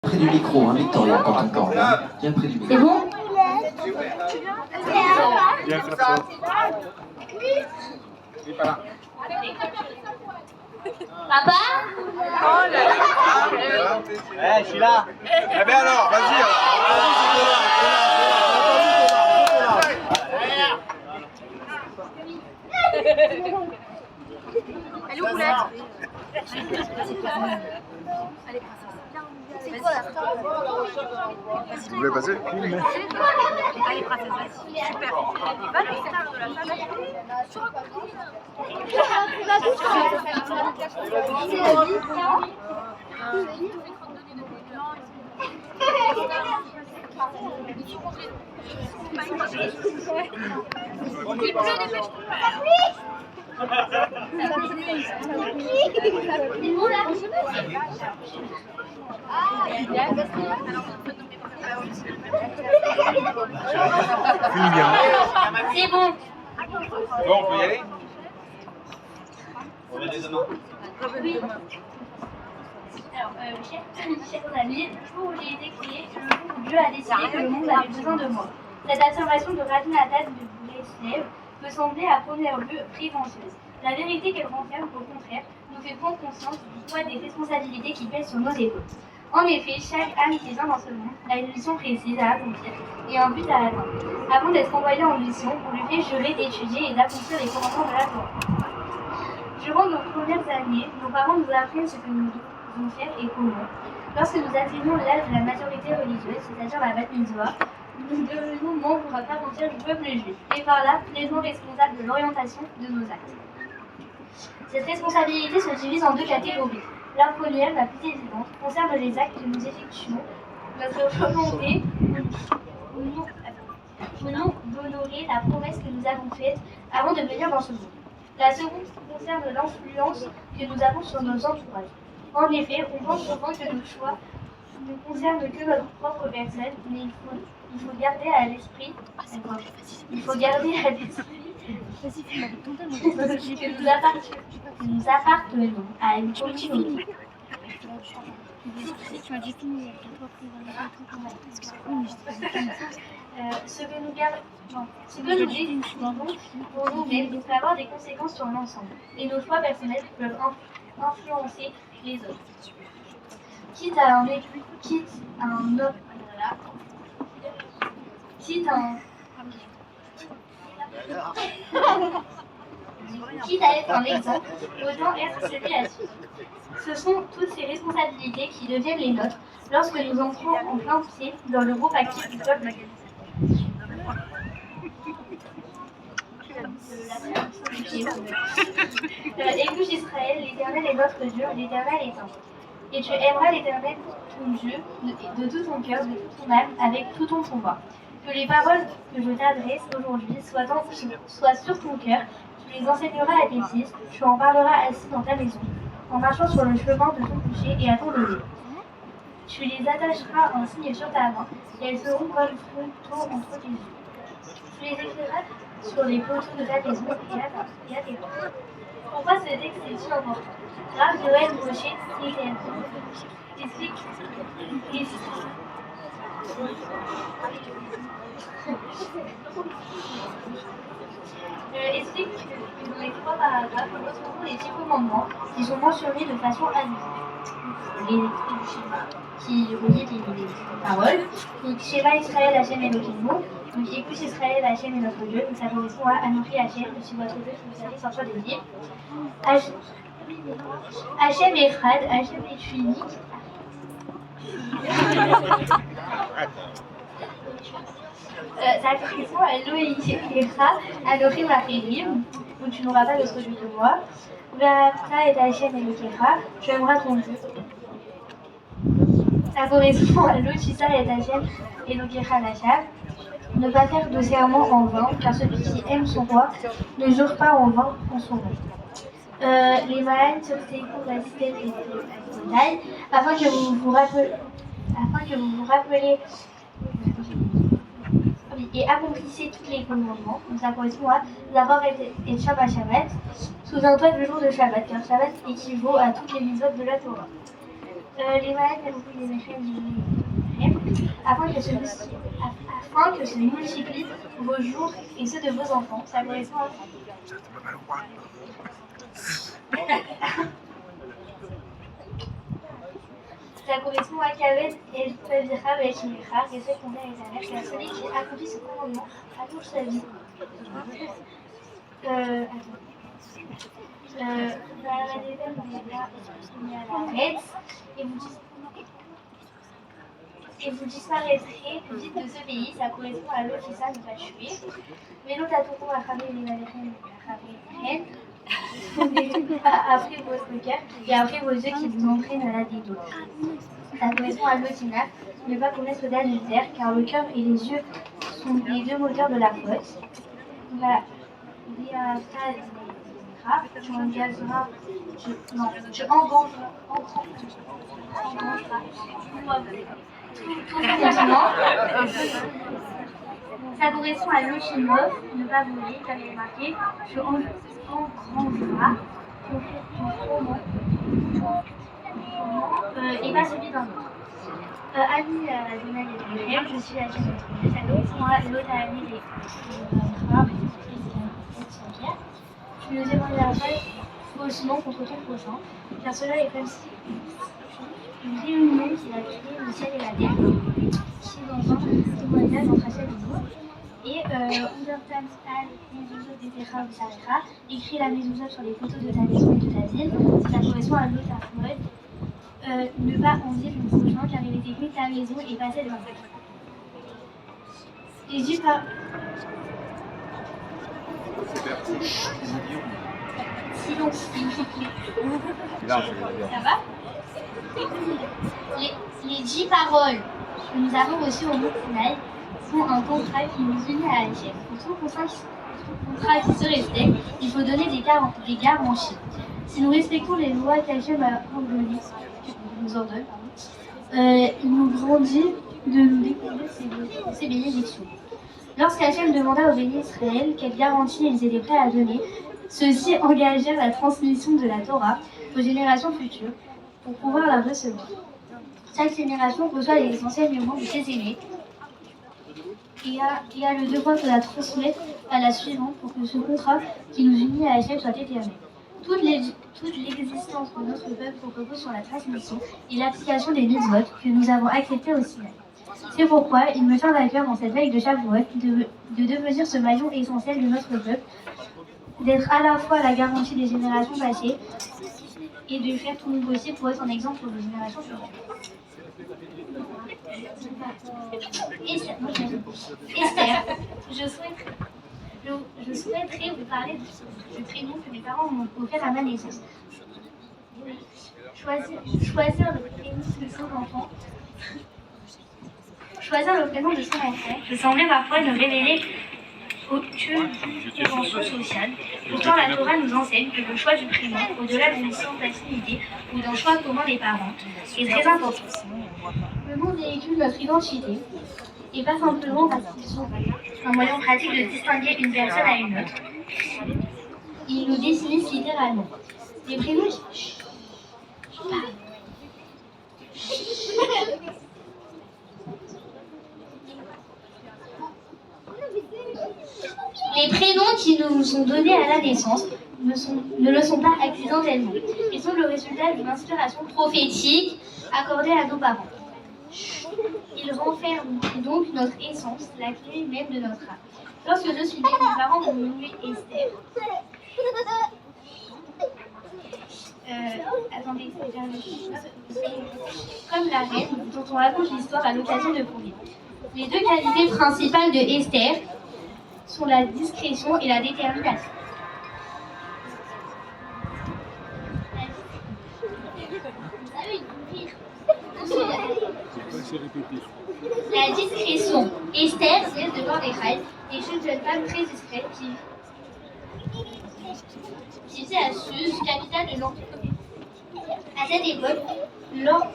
Près du micro, hein, Victoria, quand on parle. Hein. Bien près du micro. C'est bon? Viens faire ça. Oui, pas là. Papa? Eh, je suis là. Eh bien alors, vas-y. Elle est où, Poulette? C'est quoi la Vous voulez passer? Allez, princesse, vas-y. Super. Va lui faire de la famille. Il pleut, dépêche-toi. C'est bon. Bon, on peut y aller? On va aller demain. Oui. Alors, chers amis, le jour où j'ai été créée, le jour où Dieu a décidé que le monde avait besoin de moi. Cette affirmation de Rabbi Nathan de Breslev peut sembler à première vue prétentieuse. La vérité qu'elle renferme, au contraire, nous fait prendre conscience du poids des responsabilités qui pèsent sur nos épaules. En effet, chaque âme qui vient dans ce monde a une mission précise à accomplir et un but à atteindre. Avant d'être envoyé en mission, on lui fait jurer d'étudier et d'accomplir les commandements de la Torah. Durant nos premières années, nos parents nous apprennent ce que nous devons faire et comment. Lorsque nous atteignons l'âge de la majorité religieuse, c'est-à-dire la bat mitzvah, nous devenons membres à part entière du peuple juif, et par là, pleinement responsables de l'orientation de nos actes. Cette responsabilité se divise en deux catégories. La première, la plus évidente, concerne les actes que nous effectuons, notre volonté ou non d'honorer la promesse que nous avons faite avant de venir dans ce monde. La seconde concerne l'influence que nous avons sur nos entourages. En effet, on pense souvent que nos choix ne concernent que notre propre personne, mais il faut garder à l'esprit que nous appartenons à une communauté. Ce que nous décidons pour nous-mêmes peut avoir des conséquences sur l'ensemble, et nos choix personnels peuvent influencer les autres. Quitte à être un exemple, autant être celui à suivre. Ce sont toutes ces responsabilités qui deviennent les nôtres lorsque nous entrons en plein pied dans le groupe actif du peuple de Écoute Israël, l'Éternel est notre Dieu, l'Éternel est un. Et tu aimeras l'Éternel ton Dieu de tout ton cœur, de toute ton âme, avec tout ton pouvoir. Que les paroles que je t'adresse aujourd'hui soient sur ton cœur, tu les enseigneras à tes fils, tu en parleras assis dans ta maison, en marchant sur le chemin de ton coucher et à ton lever. Tu les attacheras un signe sur ta main, et elles seront comme frontaux entre tes yeux. Tu les écriras sur les poteaux de ta maison et à tes portes. Pourquoi ce texte est si important? Rav Yoel Moshe explique que dans les 3 paragraphes, nous retrouvons les 10 commandements qui sont mentionnés de façon anonyme. Les écrits du schéma qui relient les paroles. Donc, Shema Israël, Hachem Elohim. Donc, écoute Israël, Hachem est notre Dieu. Donc, ça correspond à Anochi Hachem, je suis votre Dieu qui vous allez sortir des livres. Hachem Echad, Hachem est unique. Ça correspond à Loïcha, Anochim Acherim, donc tu n'auras pas d'autre Dieu que moi. Ve'ata et Hachem Elokecha, tu aimeras ton Dieu. Ça correspond à Loïcha et Hachem Elokecha Lachab. Ne pas faire de serment en vain, car celui qui aime son roi ne jure pas en vain en son nom. Les Mahanes sur ces cours d'assistance et des détails, afin que vous vous rappelez et accomplissez tous les commandements. Donc ça correspond à Zavar et Shabbat. Souviens-toi du jour de Shabbat, car Shabbat équivaut à toutes les mitzvot de la Torah. Les malades aient beaucoup des effets afin que se multiplient vos jours et ceux de vos enfants. Ça correspond à... Ça correspond à Kaved et Tavira et Shimira, et fait qu'on est les c'est celui qui accomplit ce commandement à toute sa vie. Et vous disparaîtrez vite de ce pays, ça correspond à l'autre qui ça ne va tuer. Mais l'autre a tout à travers les Valériennes après votre cœur et après vos yeux qui vous entraînent à la détour. Ça correspond à l'autinat, ne pas commettre d'adultère, car le cœur et les yeux sont les deux moteurs de la faute. Voilà. Tu engageras, tu engangeras tout comportement. Ça correspond à l'ochimov, ne pas voler, comme il est marqué, tu engrangeras ton froment et pas celui d'un autre. Ami Donald et Gabriel, je suis la chaîne de ça correspond à l'autre ami des tu ne dévoileras pas faussement contre ton prochain, car cela est comme si une réunion qui a créé le ciel et la terre, qui dans un témoignage entre Hachem et nous. Et Undertan al Mezuzot des Terra ou Sarera, écrit la Mezuzot sur les photos de ta maison et de ta ville, ça correspond à l'autre mode. Ne pas en dire le prochain, car il est écrit ta maison et pas celle d'un autre. Et dit pas. Silence. Ça va? Les 10 paroles que nous avons reçues au mont Sinaï sont un contrat qui nous unit à Hachem. Pour tout contrat qui se respecte, il faut donner des garanties. Si nous respectons les lois qu'Hachem nous ordonne, il nous grandit de nous découvrir ces bénédictions. Lorsqu'Hachem demanda aux bénis Israël quelles garanties ils étaient prêts à donner, ceux-ci engagèrent la transmission de la Torah aux générations futures pour pouvoir la recevoir. Chaque génération reçoit les enseignements de ses aînés et a le devoir de la transmettre à la suivante pour que ce contrat qui nous unit à Hachem soit éternel. Toute l'existence de notre peuple repose sur la transmission et l'application des mitzvot que nous avons acceptées au Sinaï. C'est pourquoi il me tient à cœur dans cette veille de Shavuot de devenir ce maillon essentiel de notre peuple, d'être à la fois la garantie des générations passées et de faire tout mon possible pour être un exemple pour les générations futures. Esther, je souhaiterais vous parler du prénom que mes parents m'ont offert à ma naissance. Choisir le prénom de son enfant. Choisir le prénom de son enfant, je semblais parfois ne révéler aucune convention sociale. Pourtant, la Torah nous enseigne que le choix du prénom, au-delà d'une simple affinité ou d'un choix commun des parents, est très important. Le nom véhicule notre identité, et pas simplement parce qu'ils sont un moyen pratique de distinguer une personne à une autre. Ils nous définissent littéralement. Les prénoms... Les prénoms qui nous sont donnés à la naissance ne le sont pas accidentellement. Ils sont le résultat d'une inspiration prophétique accordée à nos parents. Ils renferment donc notre essence, la clé même de notre âme. Lorsque je suis née, mes parents m'ont nommée Esther. Attendez, comme la reine dont on raconte l'histoire à l'occasion de Purim. Les deux qualités principales de Esther sont la discrétion et la détermination. La discrétion. Esther, nièce de Mordechai, est une jeune femme très discrète qui vit à Suse, capitale de l'Empire. À cette époque, lors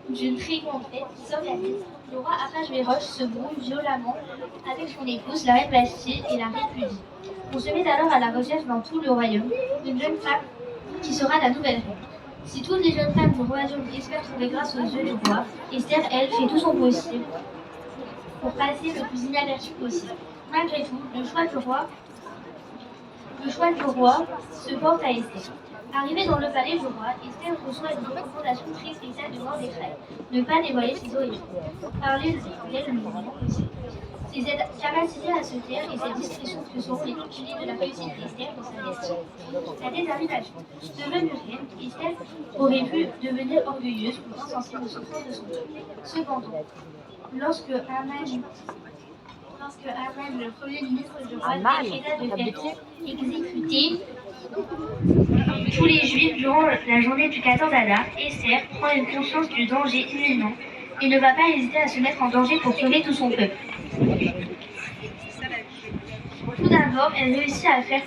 d'une très grande fête qui s'organise, le roi Ahasverosh se brouille violemment avec son épouse, la reine Vashti, et la répudie. On se met alors à la recherche dans tout le royaume d'une jeune femme qui sera la nouvelle reine. Si toutes les jeunes femmes du royaume espèrent trouver grâce aux yeux du roi, Esther, elle, fait tout son possible pour passer le plus inaperçu possible. Malgré tout, le choix du roi se porte à Esther. Arrivée dans le palais du roi, Esther reçoit une recommandation très spéciale de Mordechai, ne pas dévoiler ses origines. Parler d'elle le moment possible. C'est cette capacité à se taire et cette discrétion que seront les clés de la réussite d'Esther dans sa destinée. La détermination. Devenue reine, Esther aurait pu devenir orgueilleuse ou insensée de souffrir de son peuple. Cependant, lorsque Haman, le premier ministre du roi, décréta de faire exécuter tous les Juifs durant la journée du 14 Adar, Esther prend une conscience du danger imminent et ne va pas hésiter à se mettre en danger pour sauver tout son peuple. Tout d'abord, elle réussit à faire